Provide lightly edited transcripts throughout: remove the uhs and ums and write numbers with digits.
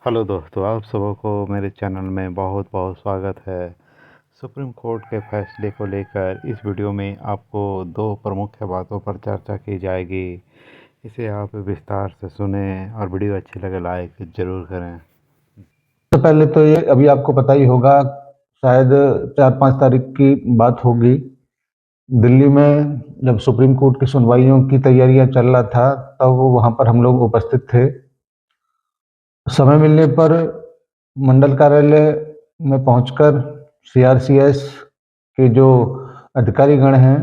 Hello दोस्तों, आप सबों को मेरे चैनल में बहुत बहुत स्वागत है। सुप्रीम कोर्ट के फैसले को लेकर इस वीडियो में आपको दो प्रमुख बातों पर चर्चा की जाएगी। इसे आप विस्तार से सुने और वीडियो अच्छी लगे लाइक ज़रूर करें। तो पहले तो ये अभी आपको पता ही होगा, शायद 4-5 तारीख की बात होगी। दिल्ली में जब सुप्रीम कोर्ट की सुनवाइयों की तैयारियां चल रहा था, तब वहां पर हम लोग उपस्थित थे। समय मिलने पर मंडल कार्यालय में पहुंचकर सीआरसीएस के जो अधिकारीगण हैं,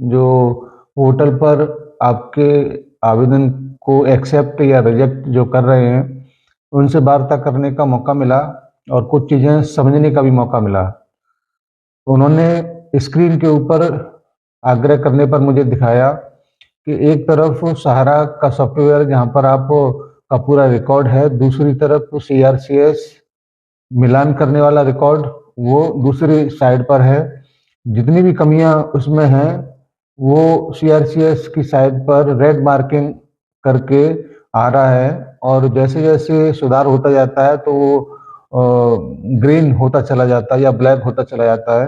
जो पोर्टल पर आपके आवेदन को एक्सेप्ट या रिजेक्ट जो कर रहे हैं, उनसे वार्ता करने का मौका मिला और कुछ चीज़ें समझने का भी मौका मिला। उन्होंने स्क्रीन के ऊपर आग्रह करने पर मुझे दिखाया कि एक तरफ सहारा का सॉफ्टवेयर जहां पर आप का पूरा रिकॉर्ड है, दूसरी तरफ सीआरसीएस मिलान करने वाला रिकॉर्ड वो दूसरी साइड पर है। जितनी भी कमियां उसमें हैं वो सीआरसीएस की साइड पर रेड मार्किंग करके आ रहा है, और जैसे जैसे सुधार होता जाता है तो वो ग्रीन होता चला जाता है या ब्लैक होता चला जाता है।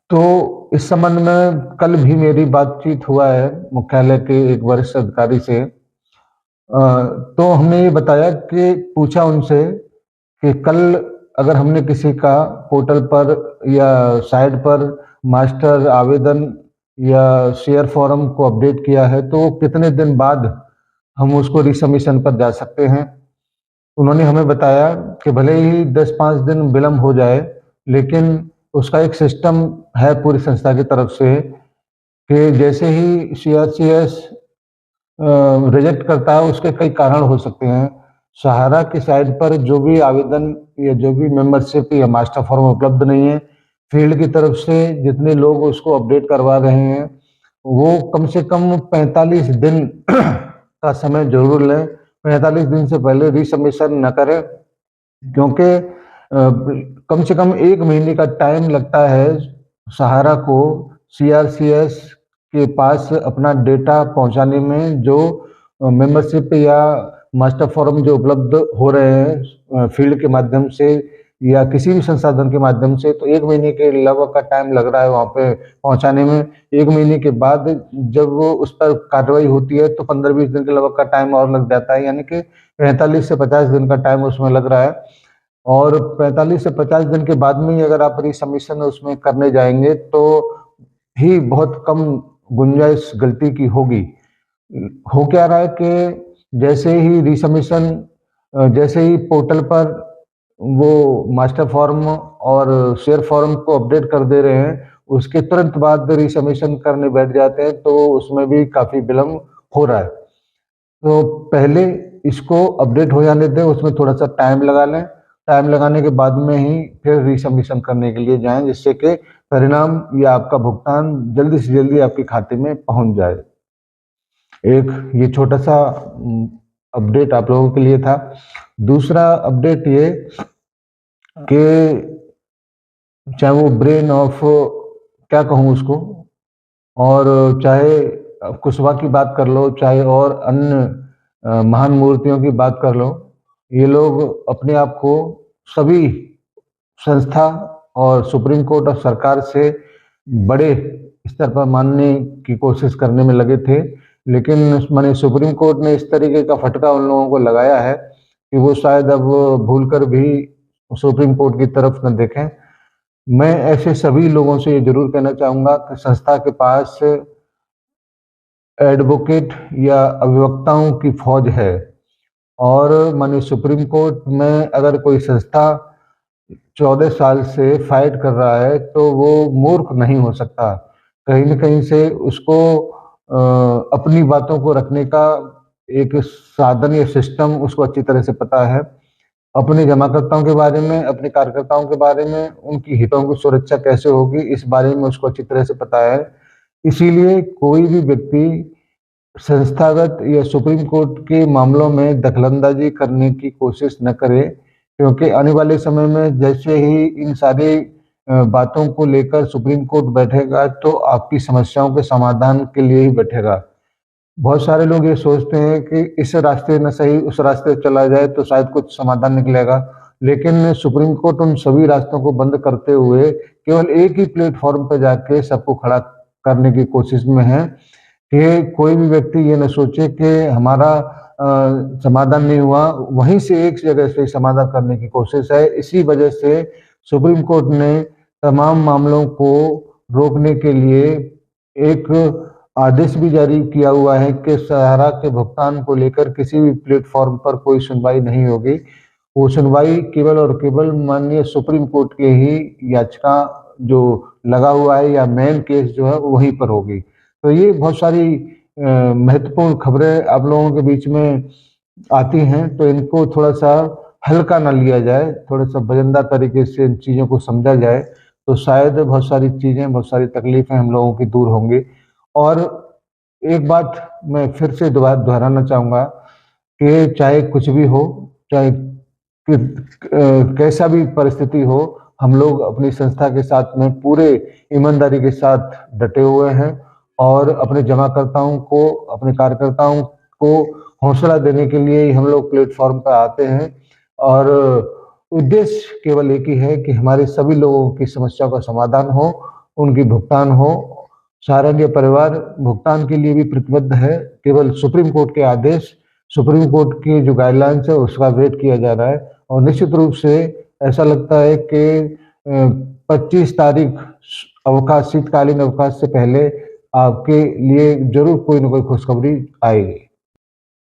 तो इस संबंध में कल भी मेरी बातचीत हुआ है मुख्यालय के एक वरिष्ठ अधिकारी से। तो हमने ये बताया कि पूछा उनसे कि कल अगर हमने किसी का पोर्टल पर या साइट पर मास्टर आवेदन या शेयर फॉर्म को अपडेट किया है, तो कितने दिन बाद हम उसको रिसबमिशन पर जा सकते हैं। उन्होंने हमें बताया कि भले ही 10-5 दिन विलम्ब हो जाए, लेकिन उसका एक सिस्टम है पूरी संस्था की तरफ से कि जैसे ही सीआरसीएस रिजेक्ट करता है, उसके कई कारण हो सकते हैं। सहारा की साइट पर जो भी आवेदन या जो भी मेंबरशिप या मास्टर फॉर्म उपलब्ध नहीं है, फील्ड की तरफ से जितने लोग उसको अपडेट करवा रहे हैं, वो कम से कम 45 दिन का समय जरूर लें। 45 दिन से पहले रिसबमिशन न करें, क्योंकि कम से कम 1 महीने का टाइम लगता है सहारा को सीआरसीएस के पास अपना डेटा पहुंचाने में, जो मेंबरशिप या मास्टर फॉर्म जो उपलब्ध हो रहे हैं फील्ड के माध्यम से या किसी भी संसाधन के माध्यम से, तो 1 महीने के लगभग का टाइम लग रहा है वहाँ पे पहुंचाने में। 1 महीने के बाद जब वो उस पर कार्रवाई होती है तो 15-20 दिन के लगभग का टाइम और लग जाता है, यानी कि 45 से 50 दिन का टाइम उसमें लग रहा है। और 45 से 50 दिन के बाद में ही अगर आप रिसबमिशन उसमें करने जाएंगे तो ही बहुत कम गुंजाइश गलती की होगी। हो क्या रहा है कि जैसे ही रिसबमिशन, जैसे ही पोर्टल पर वो मास्टर फॉर्म और शेयर फॉर्म को अपडेट कर दे रहे हैं, उसके तुरंत बाद रिसबमिशन करने बैठ जाते हैं, तो उसमें भी काफी विलम्ब हो रहा है। तो पहले इसको अपडेट हो जाने दें, उसमें थोड़ा सा टाइम लगा लें। टाइम लगाने के बाद में ही फिर रिसबमिशन करने के लिए जाएं, जिससे कि परिणाम या आपका भुगतान जल्दी से जल्दी आपके खाते में पहुंच जाए। एक ये छोटा सा अपडेट आप लोगों के लिए था। दूसरा अपडेट ये कि चाहे वो ब्रेन ऑफ क्या कहूँ उसको, और चाहे कुशवा की बात कर लो, चाहे और अन्य महान मूर्तियों की बात कर लो, ये लोग अपने आप को सभी संस्था और सुप्रीम कोर्ट और सरकार से बड़े स्तर पर मानने की कोशिश करने में लगे थे। लेकिन माने सुप्रीम कोर्ट ने इस तरीके का फटका उन लोगों को लगाया है कि वो शायद अब भूलकर भी सुप्रीम कोर्ट की तरफ न देखें। मैं ऐसे सभी लोगों से ये जरूर कहना चाहूंगा कि संस्था के पास एडवोकेट या अभिवक्ताओं की फौज है, और माने सुप्रीम कोर्ट में अगर कोई संस्था 14 साल से फाइट कर रहा है तो वो मूर्ख नहीं हो सकता। कहीं न कहीं से उसको अपनी बातों को रखने का एक साधन या सिस्टम उसको अच्छी तरह से पता है। अपने जमाकर्ताओं के बारे में, अपने कार्यकर्ताओं के बारे में, उनकी हितों की सुरक्षा कैसे होगी, इस बारे में उसको अच्छी तरह से पता है। इसीलिए कोई भी व्यक्ति संस्थागत या सुप्रीम कोर्ट के मामलों में दखलंदाजी करने की कोशिश न करे, क्योंकि आने वाले समय में जैसे ही इन सारी बातों को लेकर सुप्रीम कोर्ट बैठेगा, तो आपकी समस्याओं के समाधान के लिए ही बैठेगा। बहुत सारे लोग ये सोचते हैं कि इस रास्ते न सही उस रास्ते चला जाए तो शायद कुछ समाधान निकलेगा, लेकिन सुप्रीम कोर्ट उन सभी रास्तों को बंद करते हुए केवल एक ही प्लेटफॉर्म पर जाके सबको खड़ा करने की कोशिश में है कि कोई भी व्यक्ति ये न सोचे कि हमारा समाधान नहीं हुआ, वहीं से एक जगह से समाधान करने की कोशिश है। इसी वजह से सुप्रीम कोर्ट ने तमाम मामलों को रोकने के लिए एक आदेश भी जारी किया हुआ है कि सहारा के भुगतान को लेकर किसी भी प्लेटफॉर्म पर कोई सुनवाई नहीं होगी। वो सुनवाई केवल और केवल माननीय सुप्रीम कोर्ट के ही याचिका जो लगा हुआ है या मेन केस जो है वहीं पर होगी। तो ये बहुत सारी महत्वपूर्ण खबरें आप लोगों के बीच में आती हैं, तो इनको थोड़ा सा हल्का ना लिया जाए, थोड़ा सा वजनदार तरीके से इन चीज़ों को समझा जाए, तो शायद बहुत सारी चीज़ें, बहुत सारी तकलीफें हम लोगों की दूर होंगी। और एक बात मैं फिर से दोहराना चाहूँगा कि चाहे कुछ भी हो, चाहे कैसा भी परिस्थिति हो, हम लोग अपनी संस्था के साथ में पूरे ईमानदारी के साथ डटे हुए हैं और अपने जमाकर्ताओं को, अपने कार्यकर्ताओं को हौसला देने के लिए ही हम लोग प्लेटफॉर्म पर आते हैं और उद्देश्य केवल एक ही है कि हमारे सभी लोगों की समस्या का समाधान हो, उनकी भुगतान हो। सहारनपुर परिवार भुगतान के लिए भी प्रतिबद्ध है, केवल सुप्रीम कोर्ट के आदेश, सुप्रीम कोर्ट की जो गाइडलाइंस है उसका वेट किया जा रहा है और निश्चित रूप से ऐसा लगता है कि 25 तारीख अवकाश, शीतकालीन अवकाश से पहले आपके लिए जरूर कोई ना कोई खुशखबरी आएगी।